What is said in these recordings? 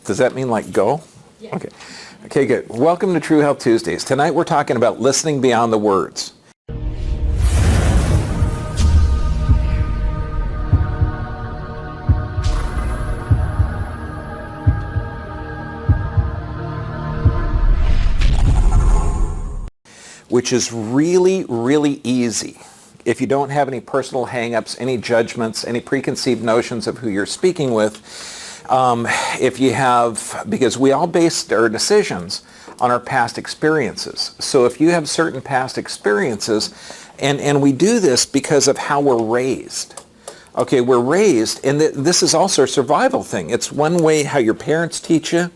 Does that mean like go? Yeah. Okay. Okay, good. Welcome to True Health Tuesdays. Tonight we're talking about listening beyond the words. Which is really, really easy if you don't have any personal hang-ups, any judgments, any preconceived notions of who you're speaking with. If you have, because we all base our decisions on our past experiences. So if you have certain past experiences, and we do this because of how we're raised. Okay, we're raised, and this is also a survival thing. It's one way how your parents teach you.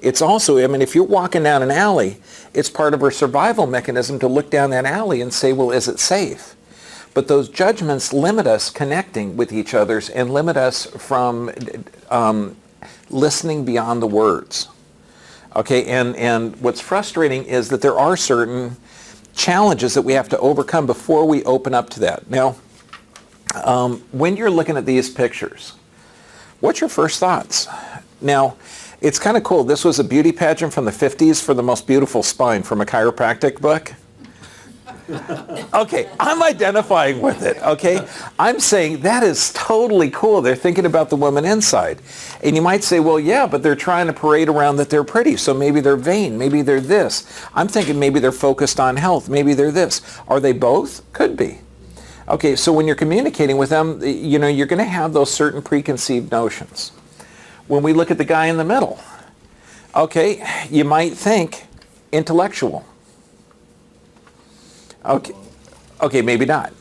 It's also, I mean, if you're walking down an alley, it's part of our survival mechanism to look down that alley and say, well, is it safe? But those judgments limit us connecting with each other and limit us from listening beyond the words. Okay, and what's frustrating is that there are certain challenges that we have to overcome before we open up to that. Now, when you're looking at these pictures, what's your first thoughts? Now, it's kind of cool. This was a beauty pageant from the 50s for the most beautiful spine from a chiropractic book. Okay, I'm identifying with it, okay? I'm saying that is totally cool. They're thinking about the woman inside. And you might say, well, yeah, but they're trying to parade around that they're pretty, so maybe they're vain, maybe they're this. I'm thinking maybe they're focused on health, maybe they're this. Are they both? Could be. Okay, so when you're communicating with them, you know, you're going to have those certain preconceived notions. When we look at the guy in the middle, okay, you might think intellectual. Okay, maybe not.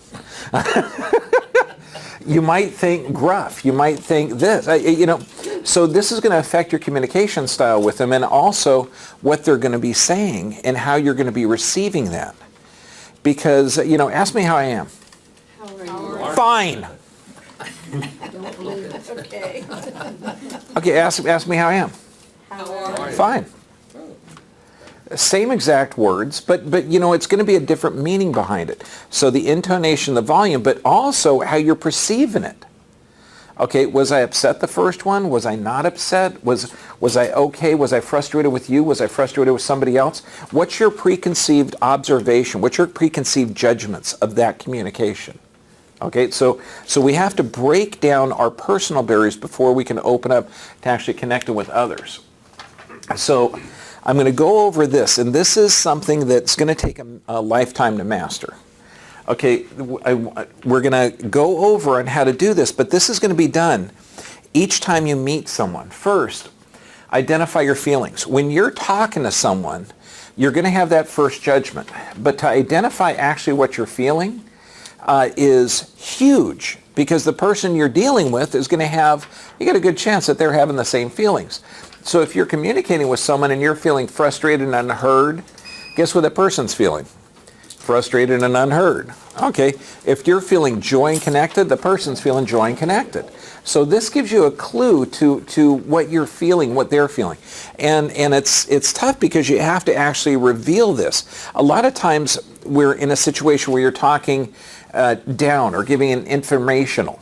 You might think gruff. You might think this. You know, so this is going to affect your communication style with them, and also what they're going to be saying and how you're going to be receiving that. Because, you know, ask me how I am. How are you? Fine. Don't believe it. Okay. Okay, ask me how I am. How are you? Fine. Same exact words, but you know, it's going to be a different meaning behind it. So the intonation, the volume, but also how you're perceiving it. Okay, was I upset the first one? Was I not upset? Was I okay? Was I frustrated with you? Was I frustrated with somebody else? What's your preconceived observation? What's your preconceived judgments of that communication? Okay, so we have to break down our personal barriers before we can open up to actually connecting with others. So I'm going to go over this, and this is something that's going to take a lifetime to master. Okay, we're going to go over on how to do this, but this is going to be done each time you meet someone. First, identify your feelings. When you're talking to someone, you're going to have that first judgment, but to identify actually what you're feeling is huge, because the person you're dealing with is going to have, you got a good chance that they're having the same feelings. So if you're communicating with someone and you're feeling frustrated and unheard, guess what that person's feeling? Frustrated and unheard. Okay, if you're feeling joy and connected, the person's feeling joy and connected. So this gives you a clue to what you're feeling, what they're feeling. And it's tough because you have to actually reveal this. A lot of times we're in a situation where you're talking down or giving an informational.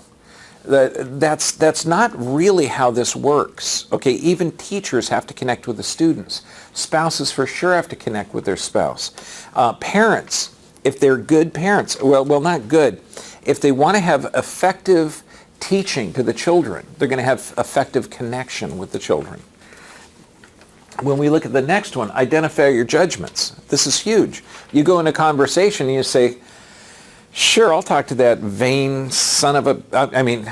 That's not really how this works. Okay, even teachers have to connect with the students. Spouses for sure have to connect with their spouse. Parents, if they're good parents, well, not good. If they want to have effective teaching to the children, they're going to have effective connection with the children. When we look at the next one, identify your judgments. This is huge. You go in a conversation and you say, sure, I'll talk to that vain son of a, I mean,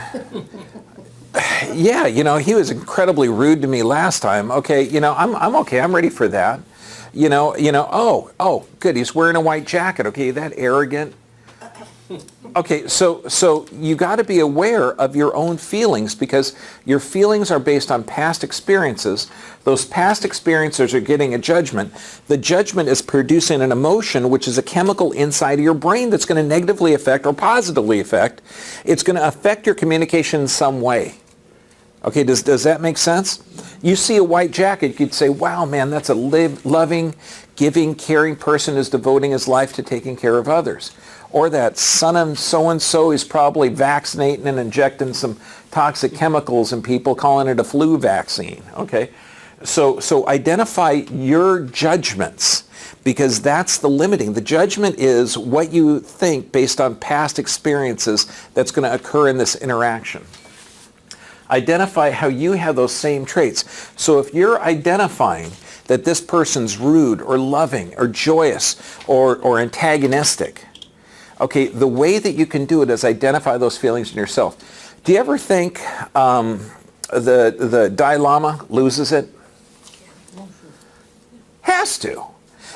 yeah, you know, he was incredibly rude to me last time. Okay, you know, I'm okay. I'm ready for that. You know, oh, good. He's wearing a white jacket. Okay, that arrogant. Okay, so you got to be aware of your own feelings, because your feelings are based on past experiences. Those past experiences are getting a judgment. The judgment is producing an emotion, which is a chemical inside of your brain that's going to negatively affect or positively affect. It's going to affect your communication in some way. Okay, does that make sense? You see a white jacket, you could say, wow, man, that's a loving, giving, caring person who's devoting his life to taking care of others. Or that son of so-and-so is probably vaccinating and injecting some toxic chemicals in people, calling it a flu vaccine, okay? So identify your judgments, because that's the limiting. The judgment is what you think based on past experiences that's going to occur in this interaction. Identify how you have those same traits. So if you're identifying that this person's rude or loving or joyous or antagonistic, okay, the way that you can do it is identify those feelings in yourself. Do you ever think the Dalai Lama loses it? Has to.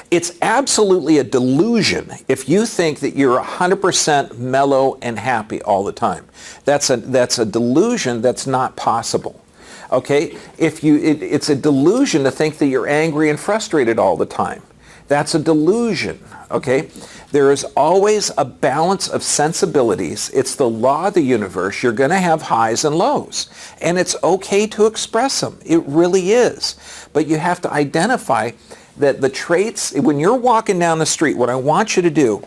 It's absolutely a delusion if you think that you're 100% mellow and happy all the time. That's a delusion that's not possible. Okay? It's a delusion to think that you're angry and frustrated all the time. That's a delusion. Okay? There is always a balance of sensibilities. It's the law of the universe. You're going to have highs and lows. And it's okay to express them. It really is. But you have to identify that the traits, when you're walking down the street, what I want you to do,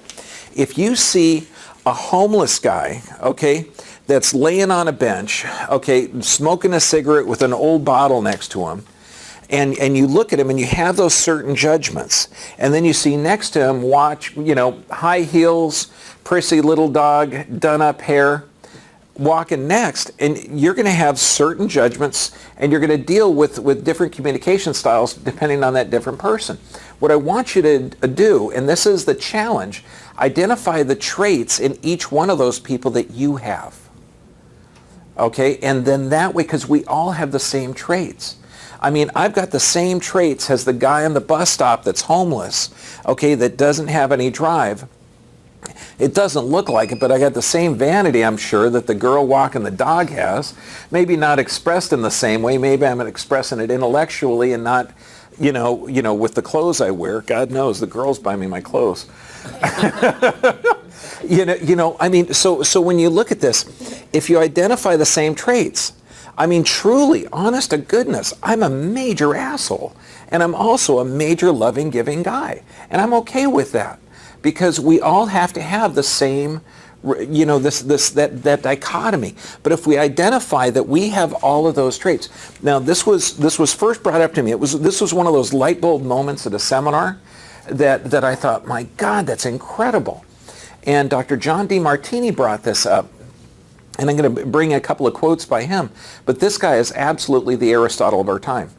if you see a homeless guy, okay, that's laying on a bench, okay, smoking a cigarette with an old bottle next to him, and you look at him and you have those certain judgments, and then you see next to him, high heels, prissy little dog, done up hair, walking next, and you're going to have certain judgments, and you're going to deal with different communication styles depending on that different person. What I want you to do, and this is the challenge, identify the traits in each one of those people that you have. Okay, and then that way, because we all have the same traits. I mean, I've got the same traits as the guy on the bus stop that's homeless, okay, that doesn't have any drive. It doesn't look like it, but I got the same vanity, I'm sure, that the girl walking the dog has. Maybe not expressed in the same way. Maybe I'm expressing it intellectually and not, with the clothes I wear. God knows, the girls buy me my clothes. So when you look at this, if you identify the same traits, I mean, truly, honest to goodness, I'm a major asshole. And I'm also a major loving, giving guy. And I'm okay with that. Because we all have to have the same, that dichotomy. But if we identify that we have all of those traits. Now, this was first brought up to me. This was one of those light bulb moments at a seminar that I thought, my God, that's incredible. And Dr. John DeMartini brought this up. And I'm going to bring a couple of quotes by him. But this guy is absolutely the Aristotle of our time.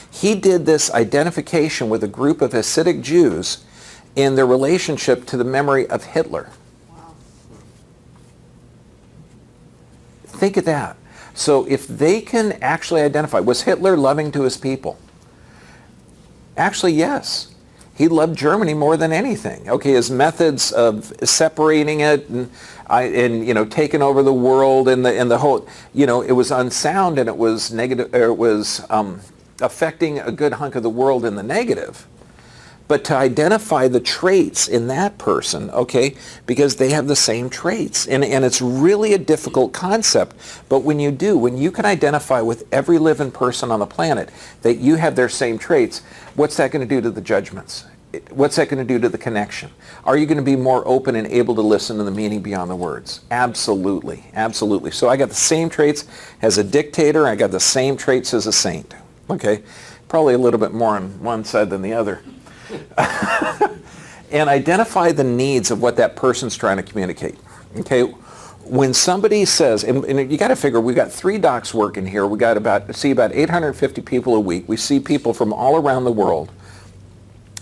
He did this identification with a group of Hasidic Jews in their relationship to the memory of Hitler. Wow. Think of that. So if they can actually identify, was Hitler loving to his people? Actually, yes. He loved Germany more than anything. Okay, his methods of separating it and taking over the world and the whole, it was unsound and it was negative. Or it was affecting a good hunk of the world in the negative. But to identify the traits in that person, okay, because they have the same traits. And it's really a difficult concept. But when you can identify with every living person on the planet that you have their same traits, what's that going to do to the judgments? What's that going to do to the connection? Are you going to be more open and able to listen to the meaning beyond the words? Absolutely, absolutely. So I got the same traits as a dictator. I got the same traits as a saint, okay? Probably a little bit more on one side than the other. And identify the needs of what that person's trying to communicate. Okay, when somebody says, and you got to figure, we got 3 docs working here. We got see about 850 people a week. We see people from all around the world,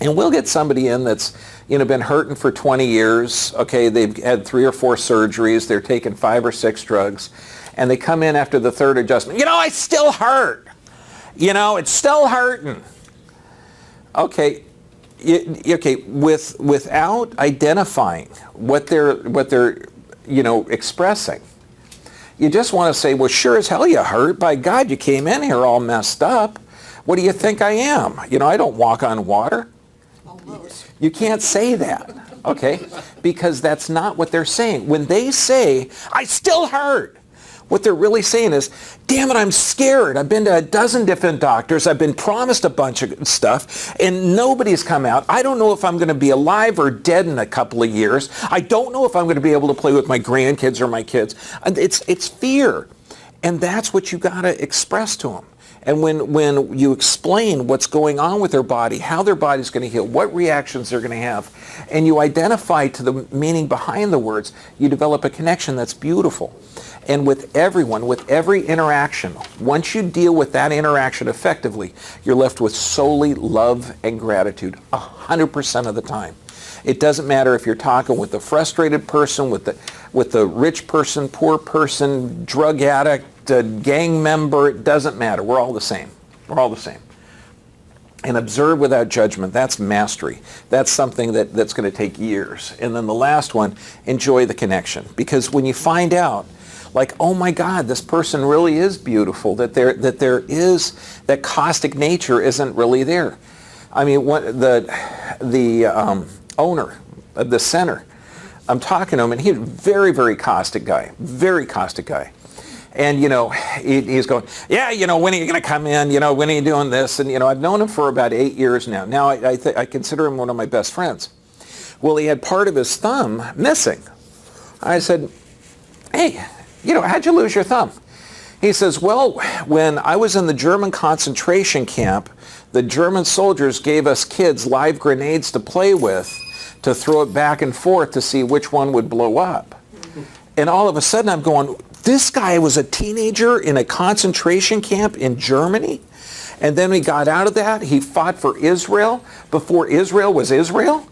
and we'll get somebody in that's been hurting for 20 years. Okay, they've had 3 or 4 surgeries. They're taking 5 or 6 drugs, and they come in after the 3rd adjustment. I still hurt. It's still hurting. Okay. Without identifying what they're expressing, you just want to say, well, sure as hell you hurt. By God, you came in here all messed up. What do you think I am? I don't walk on water. Almost. You can't say that, okay? Because that's not what they're saying. When they say, I still hurt, what they're really saying is, damn it, I'm scared. I've been to a dozen different doctors. I've been promised a bunch of stuff, and nobody's come out. I don't know if I'm going to be alive or dead in a couple of years. I don't know if I'm going to be able to play with my grandkids or my kids. It's fear. And that's what you got to express to them. And when you explain what's going on with their body, how their body's going to heal, what reactions they're going to have, and you identify to the meaning behind the words, you develop a connection that's beautiful. And with everyone, with every interaction, once you deal with that interaction effectively, you're left with solely love and gratitude 100% of the time. It doesn't matter if you're talking with a frustrated person, with the rich person, poor person, drug addict, gang member, it doesn't matter. We're all the same. We're all the same. And observe without judgment, that's mastery. That's something that's going to take years. And then the last one, enjoy the connection. Because when you find out, like, oh my God, this person really is beautiful, that there is, that caustic nature isn't really there. I mean, the owner of the center, I'm talking to him, and he's a very, very caustic guy, very caustic guy. And, you know, he's going, yeah, you know, when are you going to come in? You know, when are you doing this? And, you know, I've known him for about 8 years now. Now, I consider him one of my best friends. Well, he had part of his thumb missing. I said, hey, you know, how'd you lose your thumb? He says, well, when I was in the German concentration camp, the German soldiers gave us kids live grenades to play with, to throw it back and forth to see which one would blow up. And all of a sudden I'm going, this guy was a teenager in a concentration camp in Germany, and then he got out of that. He fought for Israel before Israel was Israel.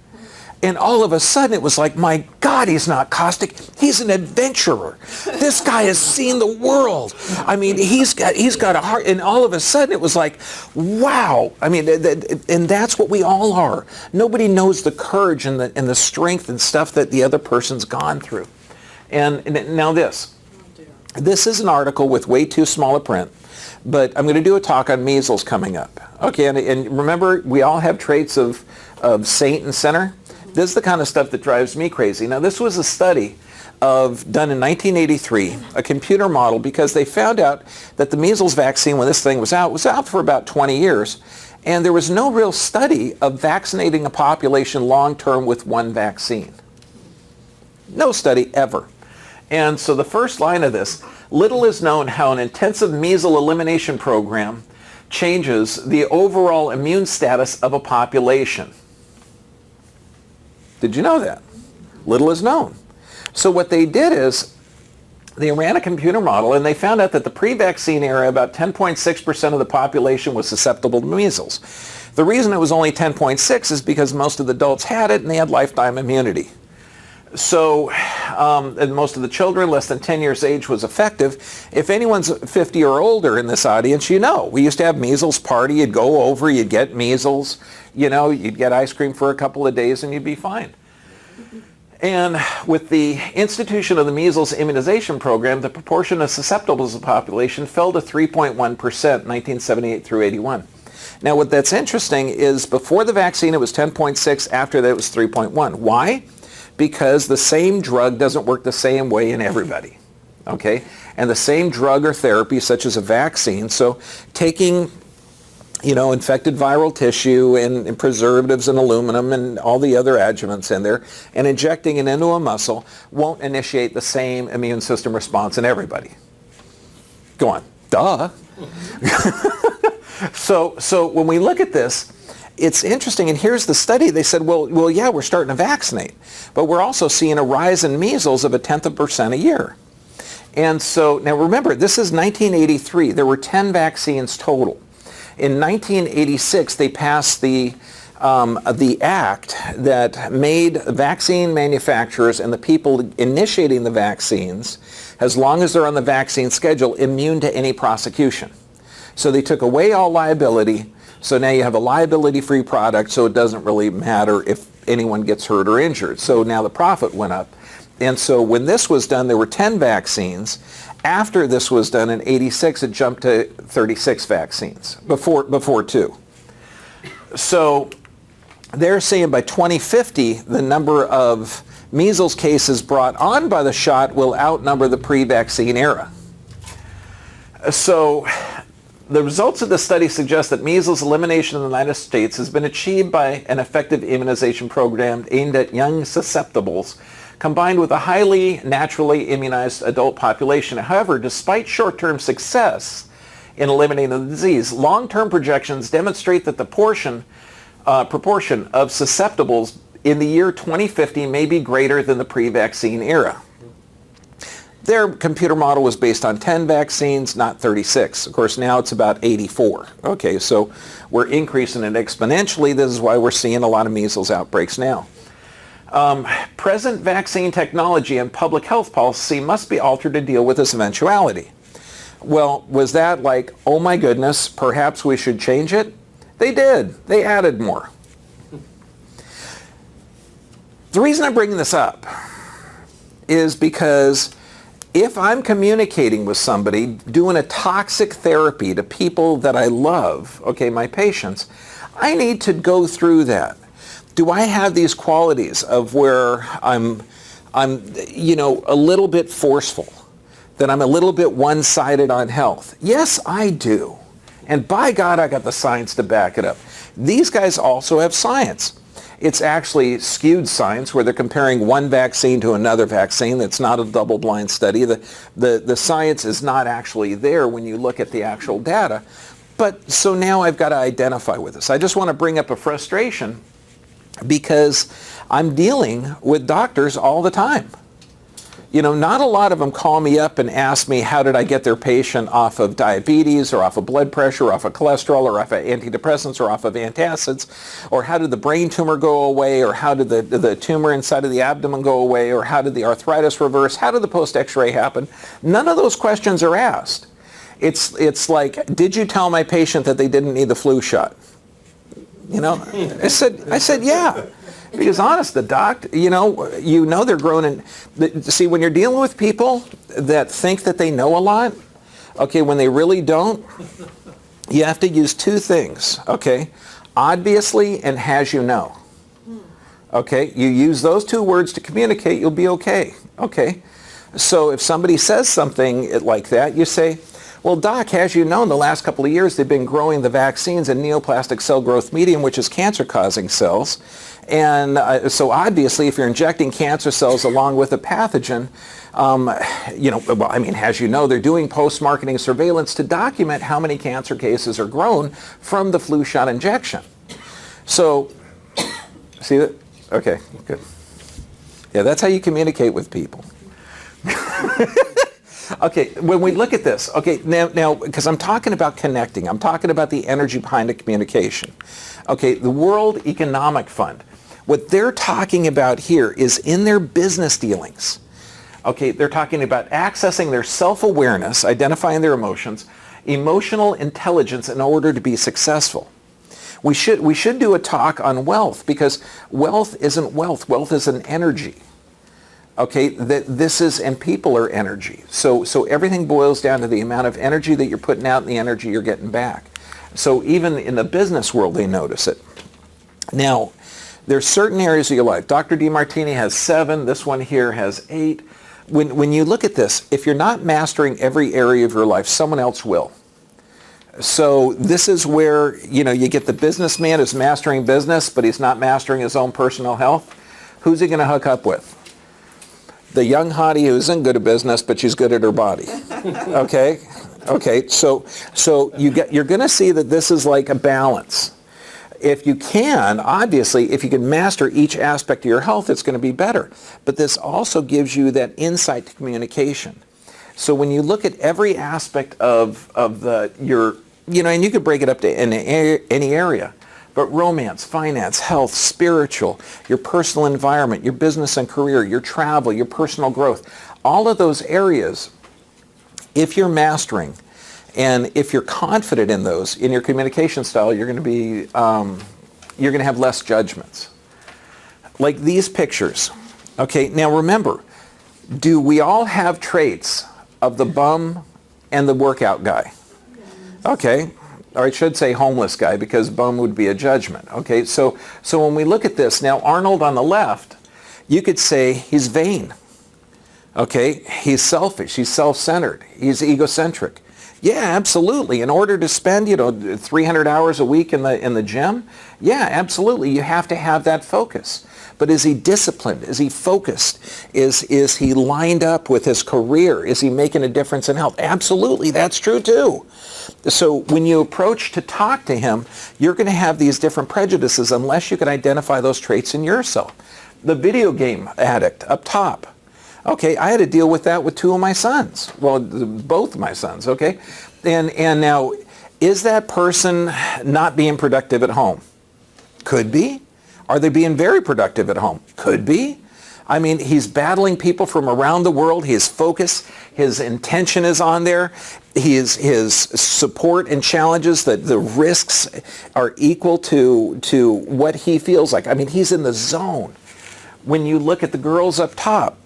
And all of a sudden it was like, my God, he's not caustic. He's an adventurer. This guy has seen the world. I mean, he's got a heart. And all of a sudden it was like, wow. I mean, and that's what we all are. Nobody knows the courage and the strength and stuff that the other person's gone through. And now this is an article with way too small a print, but I'm going to do a talk on measles coming up. Okay, and remember, we all have traits of saint and sinner. This is the kind of stuff that drives me crazy. Now, this was a study done in 1983, a computer model, because they found out that the measles vaccine, when this thing was out for about 20 years, and there was no real study of vaccinating a population long-term with one vaccine. No study ever. And so the first line of this, little is known how an intensive measles elimination program changes the overall immune status of a population. Did you know that? Little is known. So what they did is they ran a computer model, and they found out that the pre-vaccine era, about 10.6% of the population was susceptible to measles. The reason it was only 10.6 is because most of the adults had it and they had lifetime immunity. So, and most of the children less than 10 years age was effective. If anyone's 50 or older in this audience, you know, we used to have measles party. You'd go over, you'd get measles, you know, you'd get ice cream for a couple of days and you'd be fine. And with the institution of the measles immunization program, the proportion of susceptible to the population fell to 3.1%, 1978 through 81. Now, what that's interesting is before the vaccine, it was 10.6. After that, it was 3.1. Why? Because the same drug doesn't work the same way in everybody, okay? And the same drug or therapy, such as a vaccine, so taking, you know, infected viral tissue and preservatives and aluminum and all the other adjuvants in there and injecting it into a muscle won't initiate the same immune system response in everybody. Go on. Duh. So when we look at this, it's interesting, and here's the study. They said, well, yeah, we're starting to vaccinate, but we're also seeing a rise in measles of 0.1% a year. And so, now remember, this is 1983. There were 10 vaccines total. In 1986, they passed the act that made vaccine manufacturers and the people initiating the vaccines, as long as they're on the vaccine schedule, immune to any prosecution. So they took away all liability. So now you have a liability-free product, so it doesn't really matter if anyone gets hurt or injured. So now the profit went up. And so when this was done, there were 10 vaccines. After this was done in 86, it jumped to 36 vaccines, before 2. So they're saying by 2050, the number of measles cases brought on by the shot will outnumber the pre-vaccine era. So the results of the study suggest that measles elimination in the United States has been achieved by an effective immunization program aimed at young susceptibles combined with a highly naturally immunized adult population. However, despite short-term success in eliminating the disease, long-term projections demonstrate that the proportion of susceptibles in the year 2050 may be greater than the pre-vaccine era. Their computer model was based on 10 vaccines, not 36. Of course, now it's about 84. Okay, so we're increasing it exponentially. This is why we're seeing a lot of measles outbreaks now. Present vaccine technology and public health policy must be altered to deal with this eventuality. Well, was that like, oh my goodness, perhaps we should change it? They did. They added more. The reason I'm bringing this up is because if I'm communicating with somebody, doing a toxic therapy to people that I love, okay, my patients, I need to go through that. Do I have these qualities of where I'm a little bit forceful, that I'm a little bit one-sided on health? Yes, I do. And by God, I got the science to back it up. These guys also have science. It's actually skewed science where they're comparing one vaccine to another vaccine. That's not a double-blind study. The science is not actually there when you look at the actual data. But so now I've got to identify with this. I just want to bring up a frustration because I'm dealing with doctors all the time. You know, not a lot of them call me up and ask me how did I get their patient off of diabetes or off of blood pressure or off of cholesterol or off of antidepressants or off of antacids, or how did the brain tumor go away, or how did the tumor inside of the abdomen go away, or how did the arthritis reverse, how did the post-X-ray happen? None of those questions are asked. It's like, did you tell my patient that they didn't need the flu shot? You know, I said yeah. Because honest, the doc, you know they're grown in. See, when you're dealing with people that think that they know a lot, okay, when they really don't, you have to use two things, okay? Obviously and as you know. Okay, you use those two words to communicate, you'll be okay. Okay, so if somebody says something like that, you say, well, Doc, as you know, in the last couple of years, they've been growing the vaccines in neoplastic cell growth medium, which is cancer-causing cells. And so obviously, if you're injecting cancer cells along with a pathogen, as you know, they're doing post-marketing surveillance to document how many cancer cases are grown from the flu shot injection. So, see that? Okay, good. Yeah, that's how you communicate with people. Okay, when we look at this, okay, now, because I'm talking about connecting, I'm talking about the energy behind the communication. Okay, the World Economic Fund, what they're talking about here is in their business dealings. Okay, they're talking about accessing their self-awareness, identifying their emotions, emotional intelligence in order to be successful. We should do a talk on wealth, because wealth isn't wealth. Wealth is an energy. Okay, this is, and people are energy. So everything boils down to the amount of energy that you're putting out and the energy you're getting back. So even in the business world, they notice it. Now, there's certain areas of your life. Dr. DeMartini has 7. This one here has 8. When you look at this, if you're not mastering every area of your life, someone else will. So this is where, you get the businessman who's mastering business, but he's not mastering his own personal health. Who's he going to hook up with? The young hottie who isn't good at business, but she's good at her body. Okay? Okay, so you're going to see that this is like a balance. If you can, obviously, if you can master each aspect of your health, it's going to be better. But this also gives you that insight to communication. So when you look at every aspect of your, and you could break it up to any area, but romance, finance, health, spiritual, your personal environment, your business and career, your travel, your personal growth, all of those areas, if you're mastering and if you're confident in those, in your communication style, you're going to be, you're going to have less judgments. Like these pictures. Okay, now remember, do we all have traits of the bum and the workout guy? Okay. Or I should say homeless guy, because bum would be a judgment. Okay, so when we look at this, now Arnold on the left, you could say he's vain. Okay, he's selfish, he's self-centered, he's egocentric. Yeah, absolutely. In order to spend, 300 hours a week in the gym, yeah, absolutely. You have to have that focus. But is he disciplined? Is he focused? Is he lined up with his career? Is he making a difference in health? Absolutely, that's true too. So when you approach to talk to him, you're going to have these different prejudices unless you can identify those traits in yourself. The video game addict up top. Okay, I had to deal with that with two of my sons. Well, both of my sons, okay? And now, is that person not being productive at home? Could be. Are they being very productive at home? Could be. I mean, he's battling people from around the world. His focus, his intention is on there. His support and challenges, the risks are equal to what he feels like. I mean, he's in the zone. When you look at the girls up top,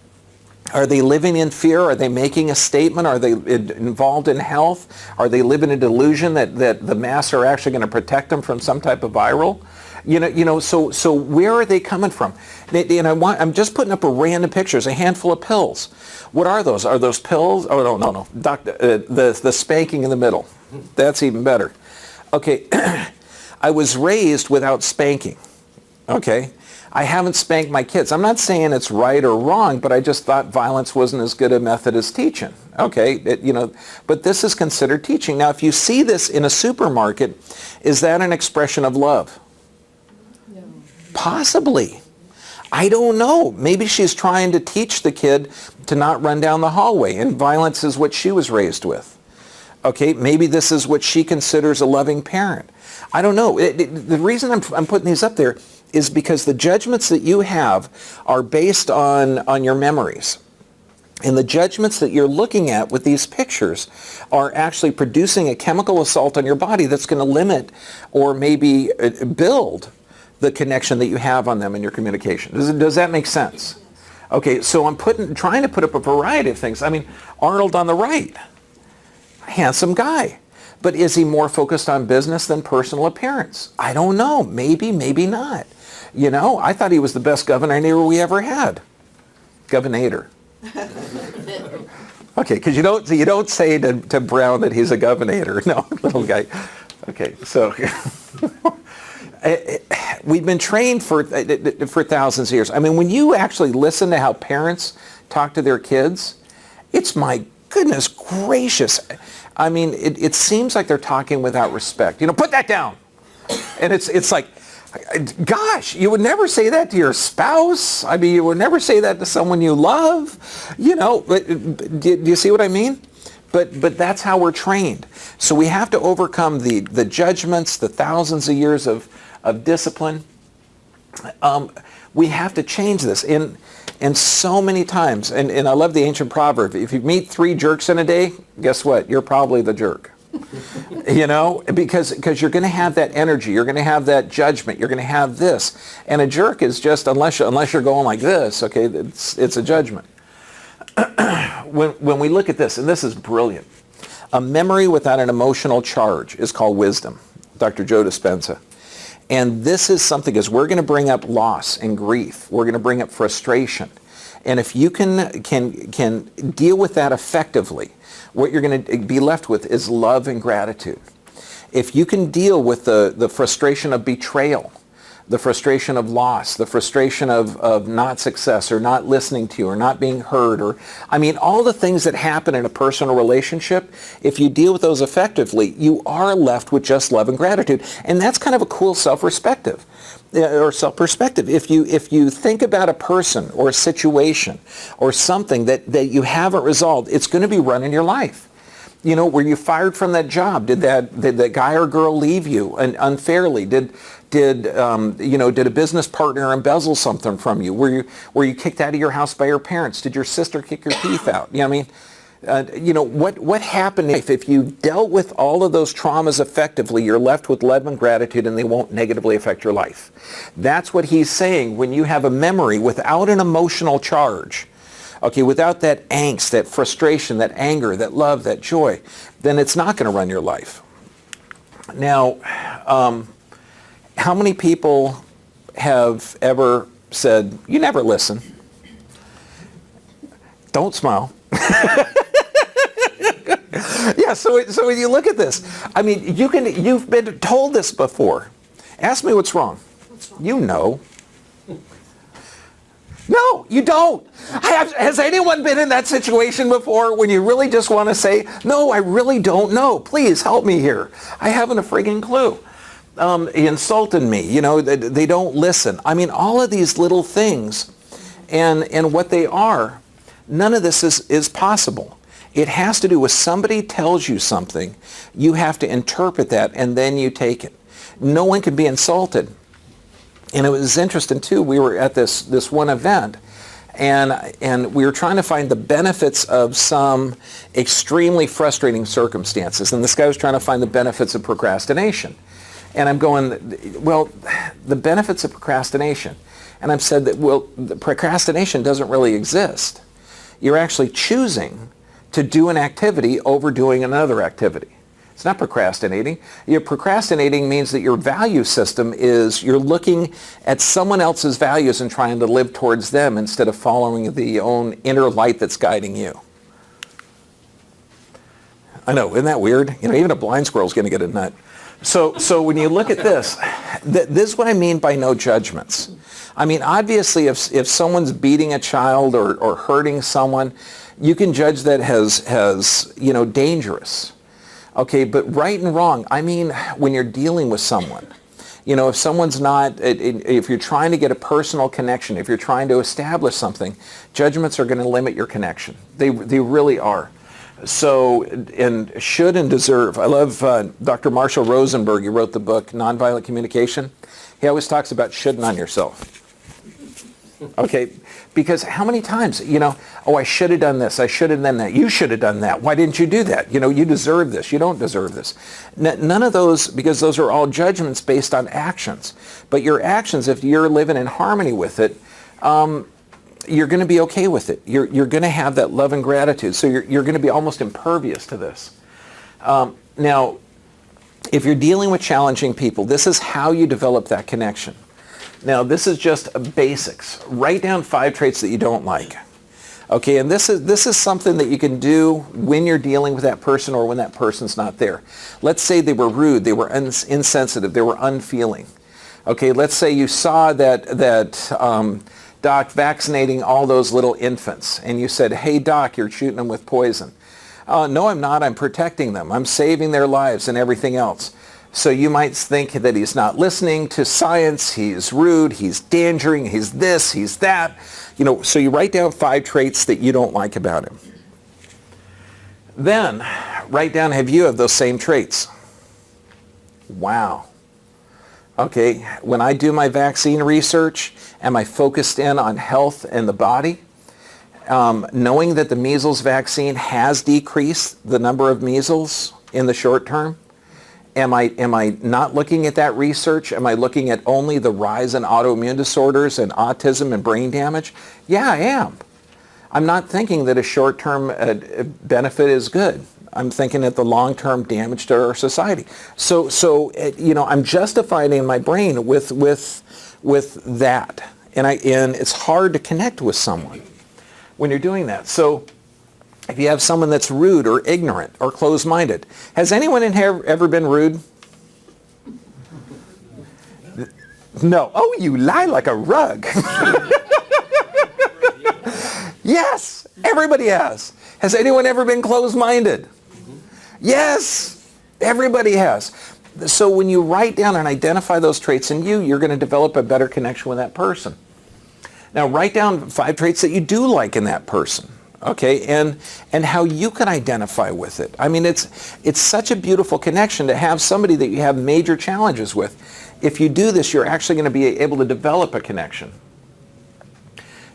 are they living in fear? Are they making a statement? Are they involved in health? Are they living a delusion that the masks are actually going to protect them from some type of viral? So where are they coming from? And I'm just putting up a random pictures, a handful of pills. What are those? Are those pills? Oh, no. The spanking in the middle. That's even better. Okay, I was raised without spanking. Okay, I haven't spanked my kids. I'm not saying it's right or wrong, but I just thought violence wasn't as good a method as teaching. Okay, but this is considered teaching. Now, if you see this in a supermarket, is that an expression of love? No. Possibly. I don't know. Maybe she's trying to teach the kid to not run down the hallway, and violence is what she was raised with. Okay, maybe this is what she considers a loving parent. I don't know. The reason I'm putting these up there is because the judgments that you have are based on your memories. And the judgments that you're looking at with these pictures are actually producing a chemical assault on your body that's going to limit or maybe build the connection that you have on them in your communication. Does that make sense? Okay, so I'm trying to put up a variety of things. I mean, Arnold on the right, handsome guy. But is he more focused on business than personal appearance? I don't know. Maybe, maybe not. I thought he was the best governor we ever had. Governor. Okay, because you don't say to Brown that he's a governor. No, little guy. Okay, so we've been trained for thousands of years. I mean, when you actually listen to how parents talk to their kids, it's my goodness gracious. I mean, it seems like they're talking without respect. Put that down. And it's like, gosh, you would never say that to your spouse. I mean, you would never say that to someone you love. But do you see what I mean? But that's how we're trained. So we have to overcome the judgments, the thousands of years of discipline. We have to change this. And so many times, and I love the ancient proverb, if you meet 3 jerks in a day, guess what? You're probably the jerk. Because you're going to have that energy, you're going to have that judgment, you're going to have this. And a jerk is just, unless you're going like this, okay, it's a judgment. When we look at this, and this is brilliant, a memory without an emotional charge is called wisdom. Dr. Joe Dispenza. And this is something, as we're going to bring up loss and grief, we're going to bring up frustration. And if you can deal with that effectively, what you're going to be left with is love and gratitude. If you can deal with the frustration of betrayal, the frustration of loss, the frustration of not success or not listening to you or not being heard, all the things that happen in a personal relationship, if you deal with those effectively, you are left with just love and gratitude. And that's kind of a cool self-perspective. If you think about a person or a situation or something that you haven't resolved, it's going to be running your life. Were you fired from that job? Did that guy or girl leave you unfairly? Did a business partner embezzle something from you? Were you kicked out of your house by your parents? Did your sister kick your teeth out? What happened if you dealt with all of those traumas effectively? You're left with love and gratitude, and they won't negatively affect your life. That's what he's saying. When you have a memory without an emotional charge, okay, without that angst, that frustration, that anger, that love, that joy, then it's not going to run your life. Now, how many people have ever said, "You never listen"? Don't smile. Yeah, so when you look at this, I mean, you've been told this before. Ask me what's wrong. What's wrong? You know. No, you don't. Has anyone been in that situation before when you really just want to say, no, I really don't know. Please help me here. I haven't a friggin' clue. He insulted me. You know, they don't listen. I mean, all of these little things and what they are, none of this is possible. It has to do with somebody tells you something, you have to interpret that, and then you take it. No one can be insulted. And it was interesting too, we were at this one event, and we were trying to find the benefits of some extremely frustrating circumstances. And this guy was trying to find the benefits of procrastination. And I'm going, well, the benefits of procrastination. And I've said that, well, the procrastination doesn't really exist. You're actually choosing to do an activity over doing another activity. It's not procrastinating. You're procrastinating means that your value system is you're looking at someone else's values and trying to live towards them instead of following the own inner light that's guiding you. I know, isn't that weird? You know, even a blind squirrel's going to get a nut. So when you look at this, this is what I mean by no judgments. I mean, obviously, if someone's beating a child or hurting someone, you can judge that as you know, dangerous. Okay, but right and wrong, I mean, when you're dealing with someone, you know, if someone's not, if you're trying to get a personal connection, if you're trying to establish something, judgments are going to limit your connection. They really are. So, and should and deserve. I love Dr. Marshall Rosenberg. He wrote the book Nonviolent Communication. He always talks about shouldn't on yourself. Okay, because how many times, you know, oh, I should have done this, I should have done that, you should have done that, why didn't you do that? You know, you deserve this, you don't deserve this. None of those, because those are all judgments based on actions. But your actions, if you're living in harmony with it, you're going to be okay with it. You're going to have that love and gratitude. So you're going to be almost impervious to this. Now, if you're dealing with challenging people, this is how you develop that connection. Now, this is just basics. Write down 5 traits that you don't like. Okay, and this is something that you can do when you're dealing with that person or when that person's not there. Let's say they were rude, they were insensitive, they were unfeeling. Okay, let's say you saw that doc vaccinating all those little infants, and you said, hey, doc, you're shooting them with poison. No, I'm not. I'm protecting them. I'm saving their lives and everything else. So you might think that he's not listening to science, he's rude, he's endangering, he's this, he's that. You know, so you write down 5 traits that you don't like about him. Then write down, have you of those same traits? Wow. Okay, when I do my vaccine research, am I focused in on health and the body? Knowing that the measles vaccine has decreased the number of measles in the short term? Am I not looking at that research? Am I looking at only the rise in autoimmune disorders and autism and brain damage? Yeah, I am. I'm not thinking that a short-term benefit is good. I'm thinking at the long-term damage to our society. So you know, I'm justifying in my brain with that, and it's hard to connect with someone when you're doing that. So if you have someone that's rude or ignorant or closed-minded, has anyone in here ever been rude? No. Oh, you lie like a rug. Yes, everybody has. Has anyone ever been closed-minded? Yes, everybody has. So when you write down and identify those traits in you, you're going to develop a better connection with that person. Now write down 5 traits that you do like in that person. Okay, and how you can identify with it. I mean, it's such a beautiful connection to have somebody that you have major challenges with. If you do this, you're actually going to be able to develop a connection.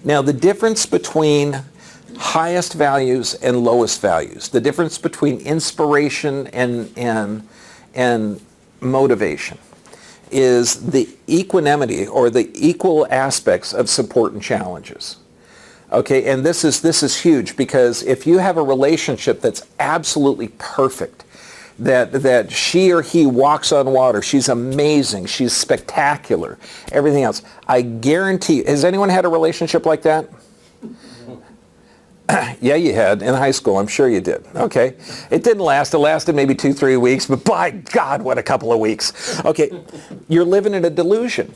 Now, the difference between highest values and lowest values, the difference between inspiration and motivation, is the equanimity or the equal aspects of support and challenges. Okay, and this is huge, because if you have a relationship that's absolutely perfect, that she or he walks on water, she's amazing, she's spectacular, everything else, I guarantee you, has anyone had a relationship like that? Yeah, you had. In high school, I'm sure you did. Okay. It didn't last. It lasted maybe 2-3 weeks, but by God, what a couple of weeks. Okay. You're living in a delusion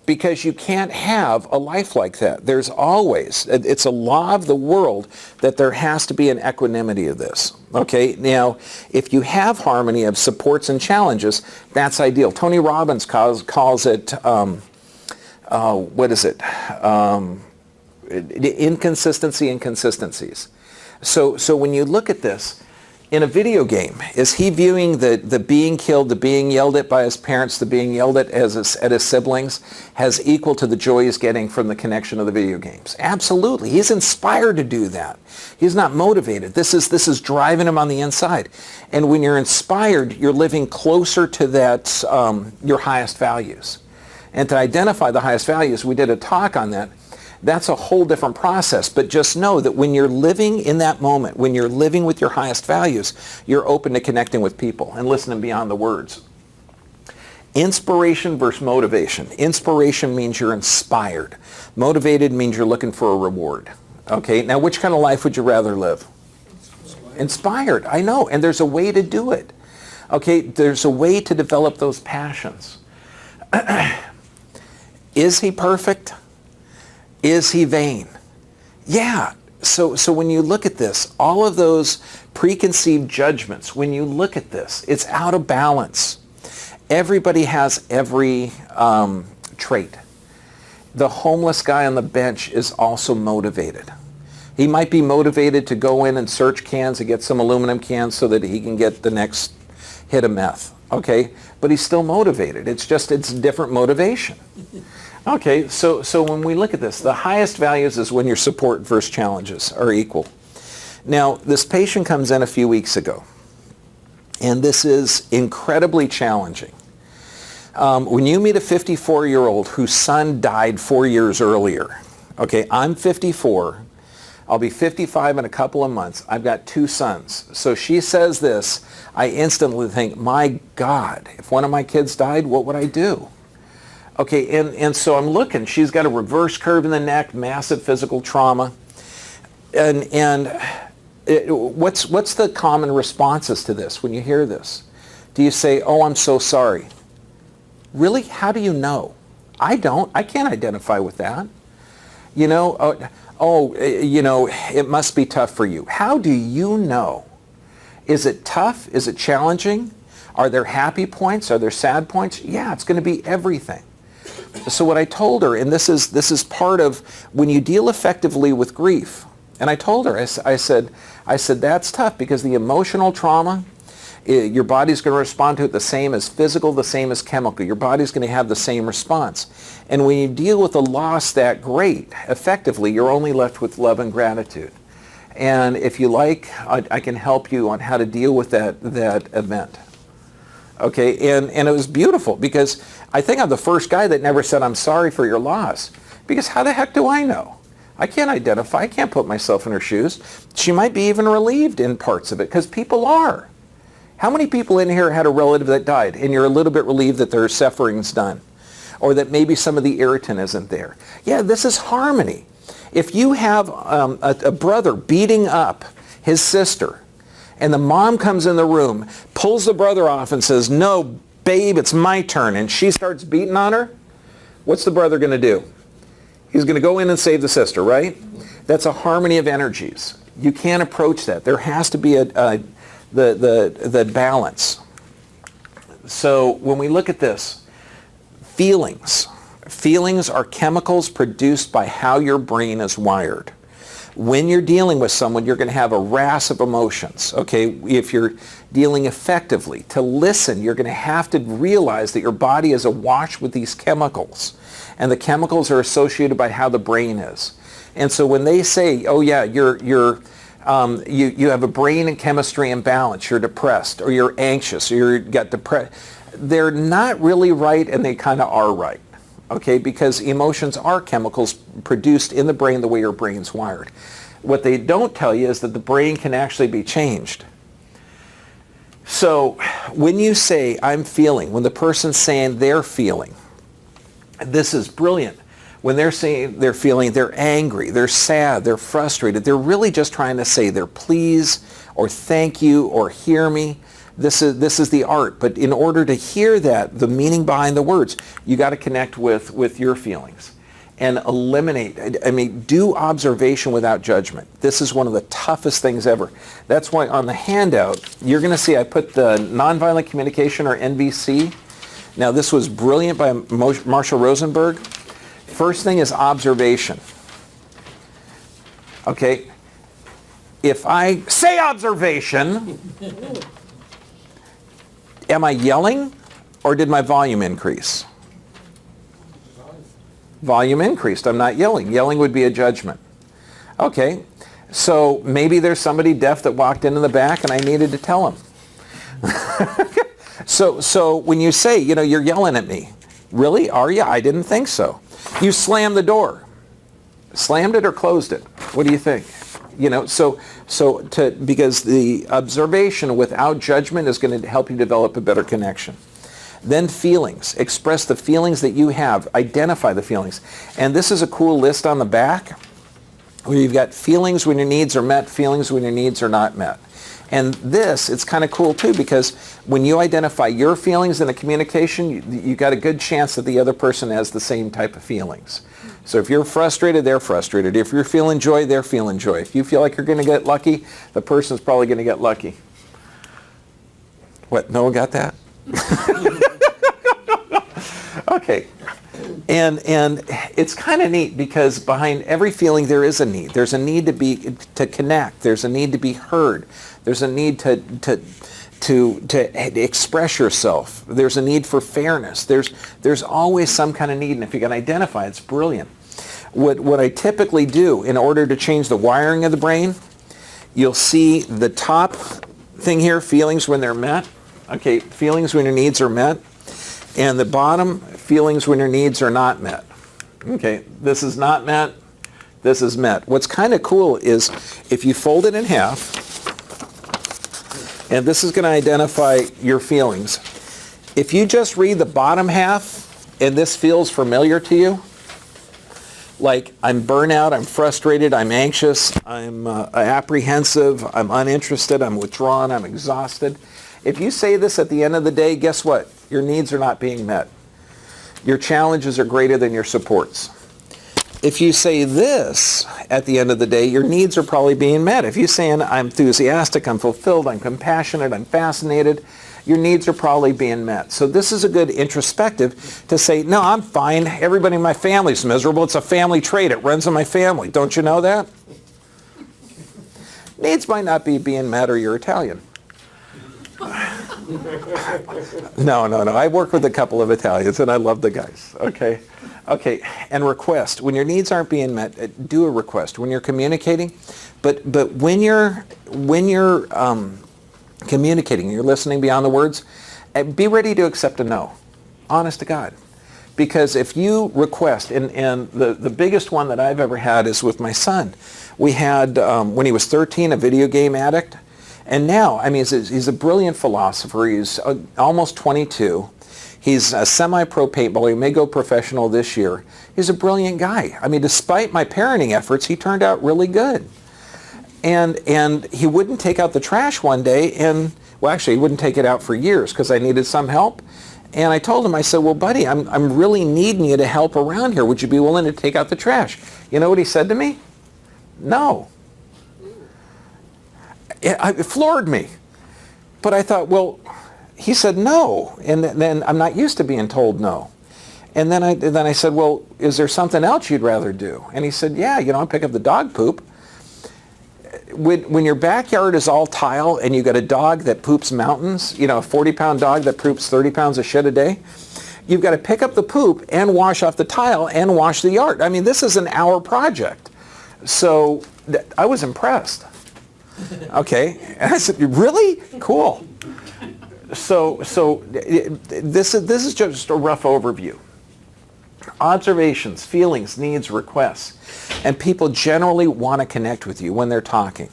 because you can't have a life like that. There's always, it's a law of the world that there has to be an equanimity of this. Okay. Now, if you have harmony of supports and challenges, that's ideal. Tony Robbins calls it, what is it? Inconsistencies. So when you look at this, in a video game, is he viewing the being killed, the being yelled at by his parents, the being yelled at at his siblings, as equal to the joy he's getting from the connection of the video games? Absolutely. He's inspired to do that. He's not motivated. This is driving him on the inside. And when you're inspired, you're living closer to that, your highest values. And to identify the highest values, we did a talk on that. That's a whole different process, but just know that when you're living in that moment, when you're living with your highest values, you're open to connecting with people and listening beyond the words. Inspiration versus motivation. Inspiration means you're inspired. Motivated means you're looking for a reward. Okay, now which kind of life would you rather live? Inspired, I know, and there's a way to do it. Okay, there's a way to develop those passions. Is he perfect? Is he vain? Yeah. So when you look at this, all of those preconceived judgments, when you look at this, it's out of balance. Everybody has every trait. The homeless guy on the bench is also motivated. He might be motivated to go in and search cans and get some aluminum cans so that he can get the next hit of meth. Okay? But he's still motivated. It's different motivation. Okay, so when we look at this, the highest values is when your support versus challenges are equal. Now, this patient comes in a few weeks ago, and this is incredibly challenging. When you meet a 54-year-old whose son died 4 years earlier, okay, I'm 54, I'll be 55 in a couple of months, I've got 2 sons. So she says this, I instantly think, my God, if one of my kids died, what would I do? Okay, and so I'm looking. She's got a reverse curve in the neck, massive physical trauma. What's the common responses to this when you hear this? Do you say, oh, I'm so sorry? Really? How do you know? I don't. I can't identify with that. You know, it must be tough for you. How do you know? Is it tough? Is it challenging? Are there happy points? Are there sad points? Yeah, it's going to be everything. So what I told her, and this is part of when you deal effectively with grief, and I told her, I said that's tough because the emotional trauma, your body's going to respond to it the same as physical, the same as chemical. Your body's going to have the same response. And when you deal with a loss that great, effectively, you're only left with love and gratitude. And if you like, I can help you on how to deal with that event. Okay, and it was beautiful because I think I'm the first guy that never said, I'm sorry for your loss. Because how the heck do I know? I can't identify. I can't put myself in her shoes. She might be even relieved in parts of it because people are. How many people in here had a relative that died and you're a little bit relieved that their suffering's done? Or that maybe some of the irritant isn't there? Yeah, this is harmony. If you have a brother beating up his sister, and the mom comes in the room, pulls the brother off and says, no, babe, it's my turn, and she starts beating on her, what's the brother going to do? He's going to go in and save the sister, right? That's a harmony of energies. You can't approach that. There has to be the balance. So when we look at this, feelings are chemicals produced by how your brain is wired. When you're dealing with someone, you're going to have a rash of emotions, okay? If you're dealing effectively, to listen, you're going to have to realize that your body is awash with these chemicals. And the chemicals are associated by how the brain is. And so when they say, oh yeah, you have a brain and chemistry imbalance, you're depressed, or you're anxious, or you got depressed, they're not really right and they kind of are right. Okay, because emotions are chemicals produced in the brain the way your brain's wired. What they don't tell you is that the brain can actually be changed. So when you say, I'm feeling, when the person's saying they're feeling, this is brilliant. when they're saying they're feeling, they're angry, they're sad, they're frustrated, they're really just trying to say their please or thank you or hear me. This is the art. But in order to hear that, the meaning behind the words, you got to connect with your feelings and eliminate, do observation without judgment. This is one of the toughest things ever. That's why on the handout, you're going to see I put the Nonviolent Communication, or NVC. Now, this was brilliant by Marshall Rosenberg. First thing is observation. Okay, if I say observation, am I yelling or did my volume increase? Volume increased. I'm not yelling. Yelling would be a judgment. Okay, so maybe there's somebody deaf that walked into the back and I needed to tell him. So when you say, you're yelling at me, really? Are you? I didn't think so. You slammed the door. Slammed it or closed it? What do you think? Because the observation without judgment is going to help you develop a better connection. Then feelings. Express the feelings that you have. Identify the feelings. And this is a cool list on the back where you've got feelings when your needs are met, feelings when your needs are not met. And this, it's kind of cool too, because when you identify your feelings in a communication, you got a good chance that the other person has the same type of feelings. So if you're frustrated, they're frustrated. If you're feeling joy, they're feeling joy. If you feel like you're going to get lucky, the person's probably going to get lucky. What, no one got that? Okay. And it's kind of neat because behind every feeling there is a need. There's a need to connect. There's a need to be heard. There's a need to express yourself. There's a need for fairness. There's always some kind of need, and if you can identify it, it's brilliant. What I typically do in order to change the wiring of the brain, you'll see the top thing here, feelings when they're met. Okay, feelings when your needs are met. And the bottom, feelings when your needs are not met. Okay, this is not met, this is met. What's kind of cool is if you fold it in half, and this is going to identify your feelings. If you just read the bottom half, and this feels familiar to you, like I'm burnout, I'm frustrated, I'm anxious, I'm apprehensive, I'm uninterested, I'm withdrawn, I'm exhausted. If you say this at the end of the day, guess what? Your needs are not being met. Your challenges are greater than your supports. If you say this at the end of the day, your needs are probably being met. If you're saying I'm enthusiastic, I'm fulfilled, I'm compassionate, I'm fascinated, your needs are probably being met. So this is a good introspective to say, no, I'm fine. Everybody in my family's miserable. It's a family trait. It runs in my family. Don't you know that? Needs might not be being met, or you're Italian. No. I work with a couple of Italians, and I love the guys. Okay. And request. When your needs aren't being met, do a request. When you're communicating, but when you're communicating, you're listening beyond the words, be ready to accept a no. Honest to God. Because if you request, and the biggest one that I've ever had is with my son. We had, when he was 13, a video game addict. And now, he's a brilliant philosopher. He's almost 22. He's a semi-pro paintballer. He may go professional this year. He's a brilliant guy. Despite my parenting efforts, he turned out really good. And he wouldn't take out the trash one day, and, well, actually, he wouldn't take it out for years because I needed some help. And I told him, I said, well, buddy, I'm really needing you to help around here. Would you be willing to take out the trash? You know what he said to me? No. It floored me. But I thought, well, he said no. And then I'm not used to being told no. And then I said, well, is there something else you'd rather do? And he said, yeah, I pick up the dog poop. When your backyard is all tile and you got a dog that poops mountains, a 40-pound dog that poops 30 pounds of shit a day, you've got to pick up the poop and wash off the tile and wash the yard. This is an hour project. So I was impressed. Okay. And I said, really? Cool. So this is just a rough overview. Observations, feelings, needs, requests. And people generally want to connect with you when they're talking.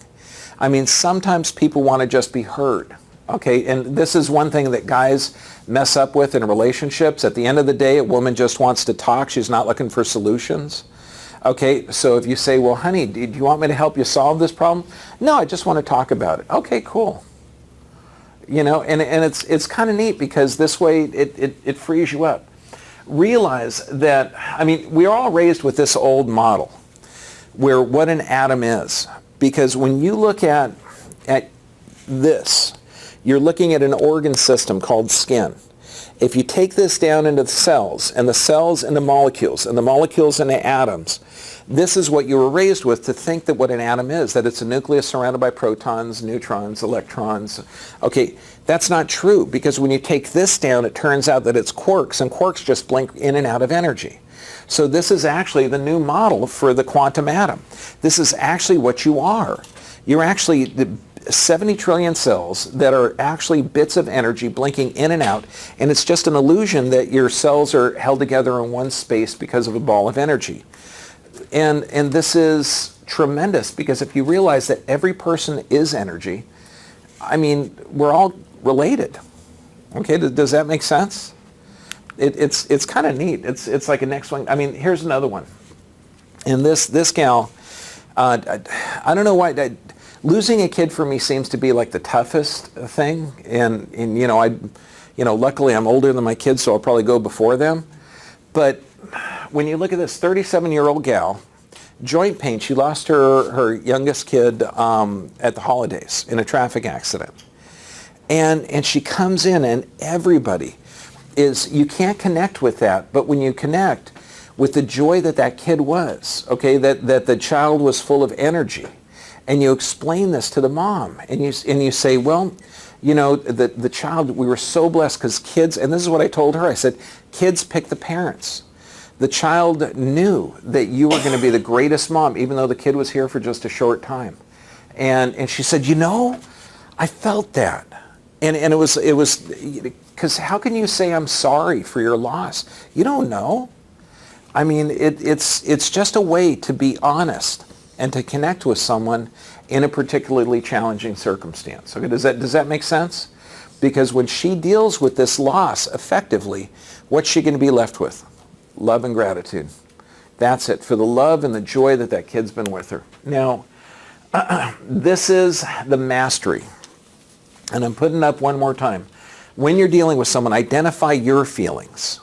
Sometimes people want to just be heard. Okay, and this is one thing that guys mess up with in relationships. At the end of the day, a woman just wants to talk. She's not looking for solutions. Okay, so if you say, well, honey, do you want me to help you solve this problem? No, I just want to talk about it. Okay, cool. You know, and it's kind of neat because this way it frees you up. Realize that, I mean, we are all raised with this old model where what an atom is. Because when you look at this, you're looking at an organ system called skin. If you take this down into the cells, and the cells into molecules, and the molecules into atoms, this is what you were raised with, to think that what an atom is, that it's a nucleus surrounded by protons, neutrons, electrons. Okay, that's not true, because when you take this down, it turns out that it's quarks, and quarks just blink in and out of energy. So this is actually the new model for the quantum atom. This is actually what you are. You're actually the 70 trillion cells that are actually bits of energy blinking in and out, and it's just an illusion that your cells are held together in one space because of a ball of energy. And this is tremendous, because if you realize that every person is energy, I mean, we're all related. Okay, does that make sense? It's kind of neat. It's like a next one. I mean, here's another one. And this gal, I don't know why. Losing a kid for me seems to be like the toughest thing, and luckily I'm older than my kids, so I'll probably go before them. But when you look at this 37-year-old gal, joint pain, she lost her youngest kid at the holidays in a traffic accident, and she comes in, and everybody you can't connect with that, but when you connect with the joy that kid was, okay, that the child was full of energy. And you explain this to the mom, and you say, well, you know, the child, we were so blessed because kids, and this is what I told her, I said, kids pick the parents. The child knew that you were going to be the greatest mom, even though the kid was here for just a short time. And she said, you know, I felt that. And it was, because how can you say I'm sorry for your loss? You don't know. I mean, it's just a way to be honest and to connect with someone in a particularly challenging circumstance. Okay, does that make sense? Because when she deals with this loss effectively, what's she going to be left with? Love and gratitude. That's it, for the love and the joy that kid's been with her. Now, this is the mastery. And I'm putting it up one more time. When you're dealing with someone, identify your feelings.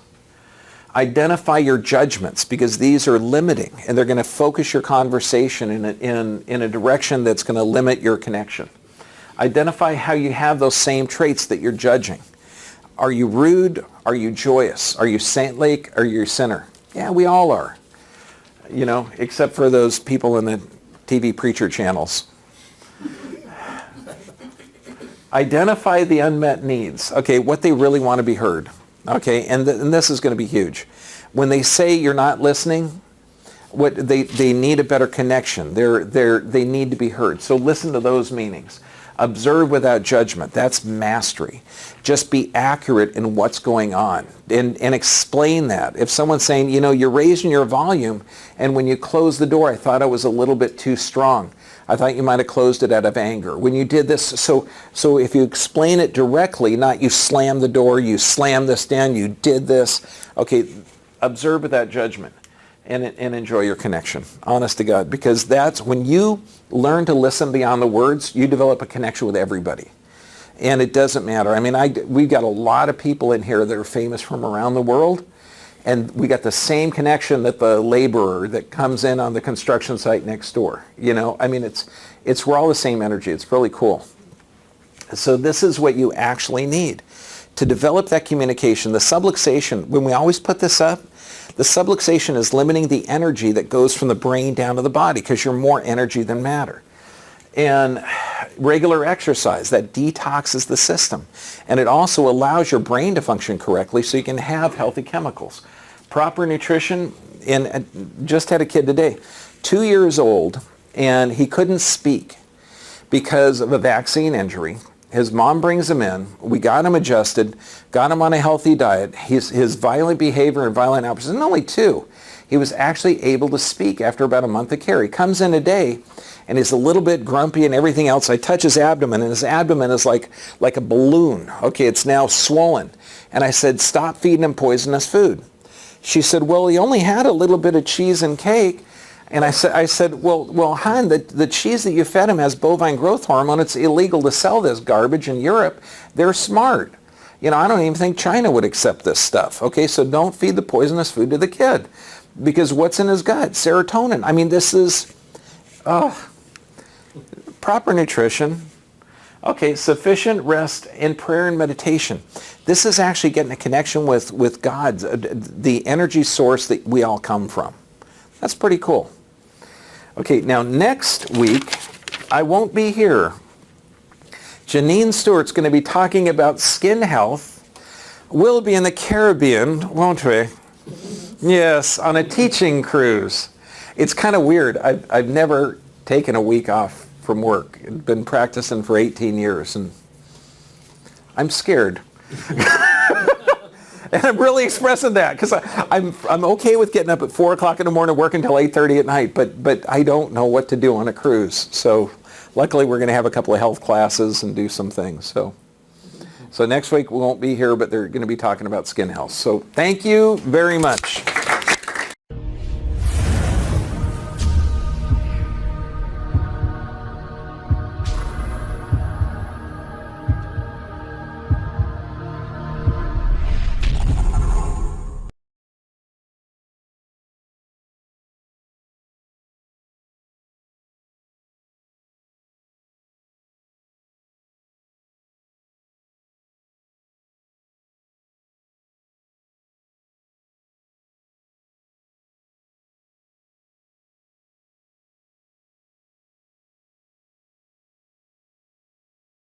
Identify your judgments, because these are limiting, and they're going to focus your conversation in a direction that's going to limit your connection. Identify how you have those same traits that you're judging. Are you rude? Are you joyous? Are you saintly? Are you a sinner? Yeah, we all are. You know, except for those people in the TV preacher channels. Identify the unmet needs. Okay, what they really want to be heard. Okay, and this is going to be huge. When they say you're not listening, what they need a better connection. They need to be heard. So listen to those meanings. Observe without judgment. That's mastery. Just be accurate in what's going on and explain that. If someone's saying, you know, you're raising your volume, and when you close the door, I thought I was a little bit too strong. I thought you might have closed it out of anger. When you did this, so if you explain it directly, not you slam the door, you slam this down, you did this, okay, observe without judgment and enjoy your connection, honest to God, because that's when you learn to listen beyond the words, you develop a connection with everybody. And it doesn't matter. I mean, we've got a lot of people in here that are famous from around the world, and we got the same connection that the laborer that comes in on the construction site next door. You know, I mean, we're all the same energy. It's really cool. So this is what you actually need to develop that communication. The subluxation, when we always put this up, the subluxation is limiting the energy that goes from the brain down to the body, because you're more energy than matter. And regular exercise, that detoxes the system. And it also allows your brain to function correctly so you can have healthy chemicals. Proper nutrition, and just had a kid today, 2 years old, and he couldn't speak because of a vaccine injury. His mom brings him in. We got him adjusted, got him on a healthy diet. His violent behavior and violent outbursts, and only 2, he was actually able to speak after about a month of care. He comes in today, and he's a little bit grumpy and everything else. I touch his abdomen, and his abdomen is like a balloon. Okay, it's now swollen. And I said, stop feeding him poisonous food. She said, well, he only had a little bit of cheese and cake. And I said, well, hon, the cheese that you fed him has bovine growth hormone. It's illegal to sell this garbage in Europe. They're smart. You know, I don't even think China would accept this stuff. Okay, so don't feed the poisonous food to the kid. Because what's in his gut? Serotonin. I mean, this is proper nutrition. Okay, sufficient rest and prayer and meditation. This is actually getting a connection with God, the energy source that we all come from. That's pretty cool. Okay, now next week, I won't be here. Janine Stewart's going to be talking about skin health. We'll be in the Caribbean, won't we? Yes, on a teaching cruise. It's kind of weird. I've never taken a week off from work. I've been practicing for 18 years, and I'm scared. And I'm really expressing that because I'm okay with getting up at 4 o'clock in the morning, working until 8:30 at night, but I don't know what to do on a cruise. So luckily we're going to have a couple of health classes and do some things. So next week we won't be here, but they're going to be talking about skin health. So thank you very much.